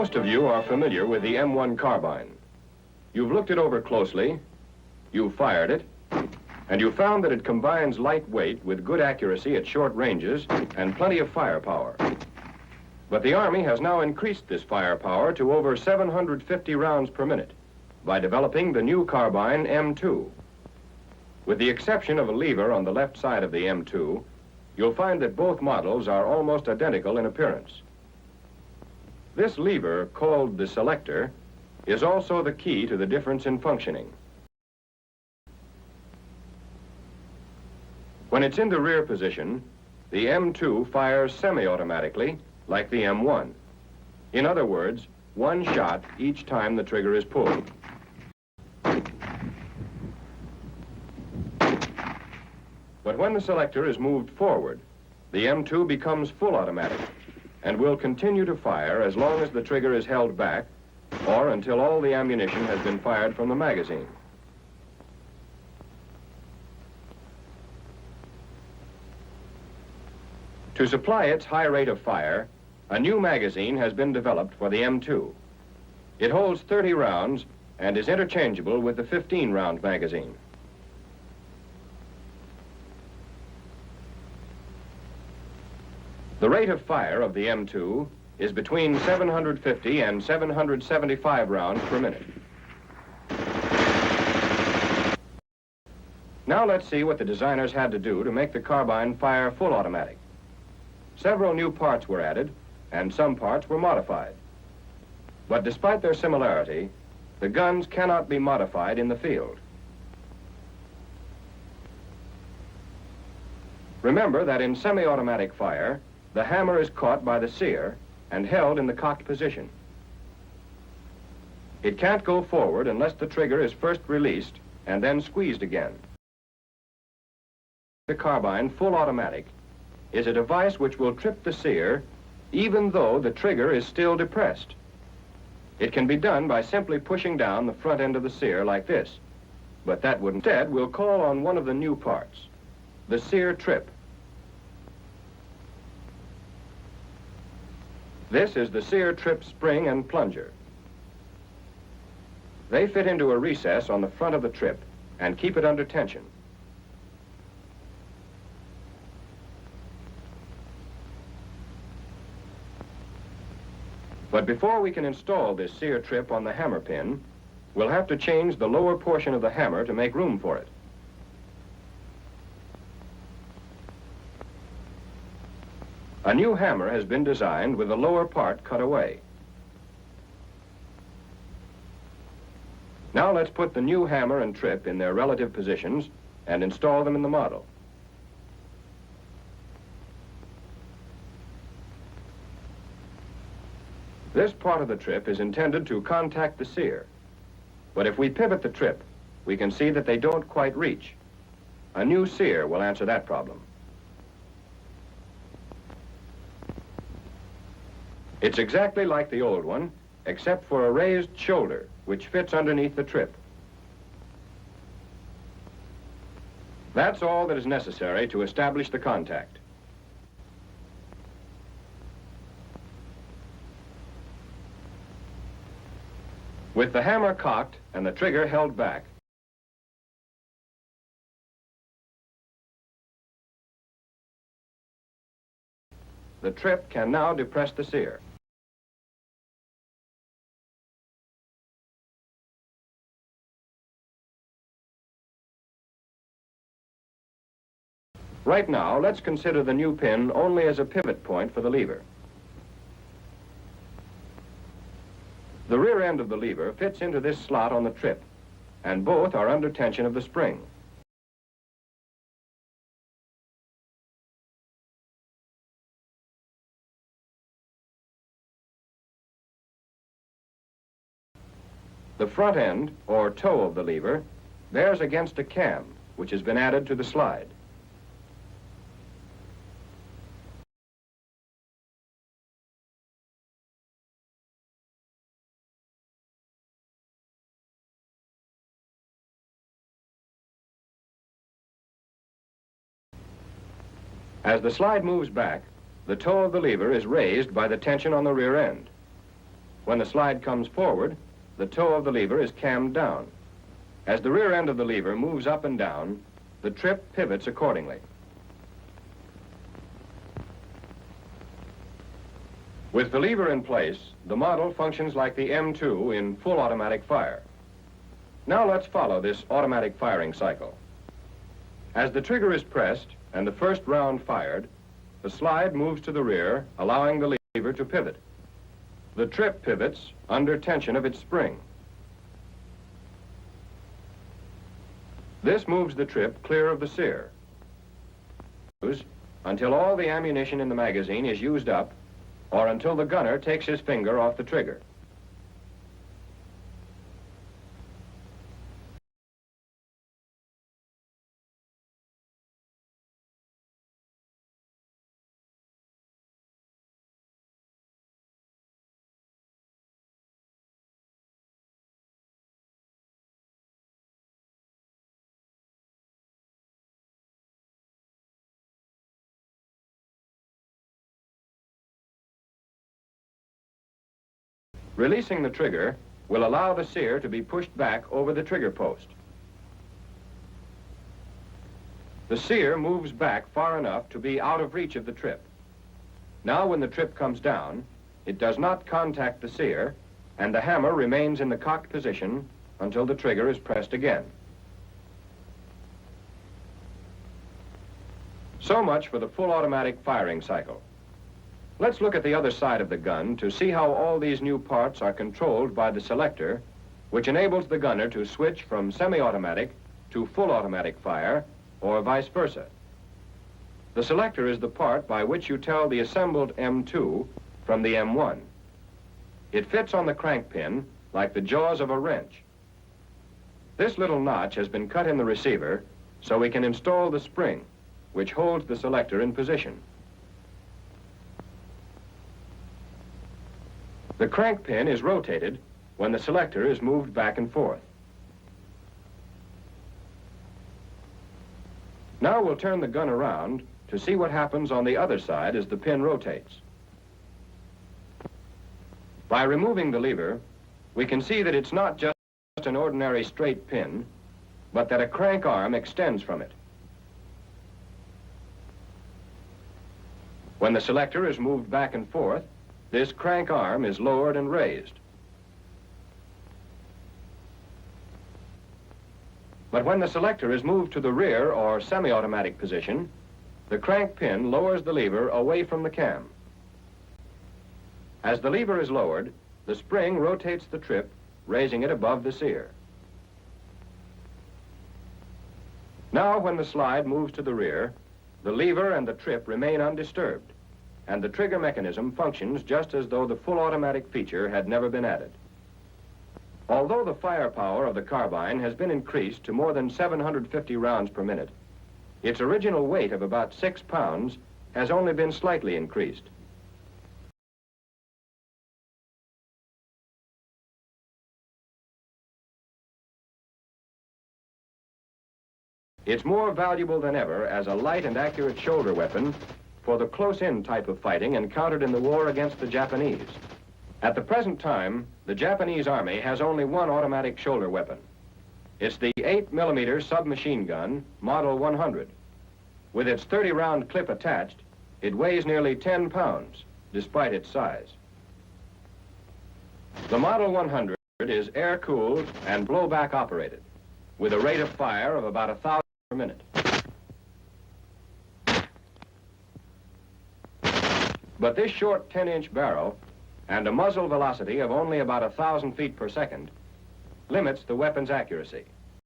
Most of you are familiar with the M1 carbine. You've looked it over closely, you've fired it, and you found that it combines light weight with good accuracy at short ranges and plenty of firepower. But the Army has now increased this firepower to over 750 rounds per minute by developing the new carbine M2. With the exception of a lever on the left side of the M2, you'll find that both models are almost identical in appearance. This lever, called the selector, is also the key to the difference in functioning. When it's in the rear position, the M2 fires semi-automatically like the M1. In other words, one shot each time the trigger is pulled. But when the selector is moved forward, the M2 becomes full automatic and will continue to fire as long as the trigger is held back or until all the ammunition has been fired from the magazine. To supply its high rate of fire, a new magazine has been developed for the M2. It holds 30 rounds and is interchangeable with the 15-round magazine. The rate of fire of the M2 is between 750 and 775 rounds per minute. Now let's see what the designers had to do to make the carbine fire full automatic. Several new parts were added, and some parts were modified. But despite their similarity, the guns cannot be modified in the field. Remember that in semi-automatic fire, the hammer is caught by the sear and held in the cocked position. It can't go forward unless the trigger is first released and then squeezed again. The carbine full automatic is a device which will trip the sear even though the trigger is still depressed. It can be done by simply pushing down the front end of the sear like this, but that would instead we'll call on one of the new parts, the sear trip. This is the sear trip spring and plunger. They fit into a recess on the front of the trip and keep it under tension. But before we can install this sear trip on the hammer pin, we'll have to change the lower portion of the hammer to make room for it. A new hammer has been designed with the lower part cut away. Now let's put the new hammer and trip in their relative positions and install them in the model. This part of the trip is intended to contact the sear, but if we pivot the trip, we can see that they don't quite reach. A new sear will answer that problem. It's exactly like the old one, except for a raised shoulder, which fits underneath the trip. That's all that is necessary to establish the contact. With the hammer cocked and the trigger held back, the trip can now depress the sear. Right now, let's consider the new pin only as a pivot point for the lever. The rear end of the lever fits into this slot on the trip, and both are under tension of the spring. The front end, or toe of the lever, bears against a cam, which has been added to the slide. As the slide moves back, the toe of the lever is raised by the tension on the rear end. When the slide comes forward, the toe of the lever is cammed down. As the rear end of the lever moves up and down, the trip pivots accordingly. With the lever in place, the model functions like the M2 in full automatic fire. Now let's follow this automatic firing cycle. As the trigger is pressed and the first round fired, the slide moves to the rear, allowing the lever to pivot. The trip pivots under tension of its spring. This moves the trip clear of the sear until all the ammunition in the magazine is used up or until the gunner takes his finger off the trigger. Releasing the trigger will allow the sear to be pushed back over the trigger post. The sear moves back far enough to be out of reach of the trip. Now when the trip comes down, it does not contact the sear, and the hammer remains in the cocked position until the trigger is pressed again. So much for the full automatic firing cycle. Let's look at the other side of the gun to see how all these new parts are controlled by the selector, which enables the gunner to switch from semi-automatic to full automatic fire, or vice versa. The selector is the part by which you tell the assembled M2 from the M1. It fits on the crank pin like the jaws of a wrench. This little notch has been cut in the receiver so we can install the spring, which holds the selector in position. The crank pin is rotated when the selector is moved back and forth. Now we'll turn the gun around to see what happens on the other side as the pin rotates. By removing the lever, we can see that it's not just an ordinary straight pin, but that a crank arm extends from it. When the selector is moved back and forth, this crank arm is lowered and raised. But when the selector is moved to the rear or semi-automatic position, the crank pin lowers the lever away from the cam. As the lever is lowered, the spring rotates the trip, raising it above the sear. Now when the slide moves to the rear, the lever and the trip remain undisturbed, and the trigger mechanism functions just as though the full automatic feature had never been added. Although the firepower of the carbine has been increased to more than 750 rounds per minute, its original weight of about 6 pounds has only been slightly increased. It's more valuable than ever as a light and accurate shoulder weapon for the close-in type of fighting encountered in the war against the Japanese. At the present time, the Japanese Army has only one automatic shoulder weapon. It's the 8mm submachine gun, Model 100. With its 30-round clip attached, it weighs nearly 10 pounds, despite its size. The Model 100 is air-cooled and blowback operated, with a rate of fire of about 1,000 per minute. But this short 10-inch barrel and a muzzle velocity of only about 1,000 feet per second limits the weapon's accuracy.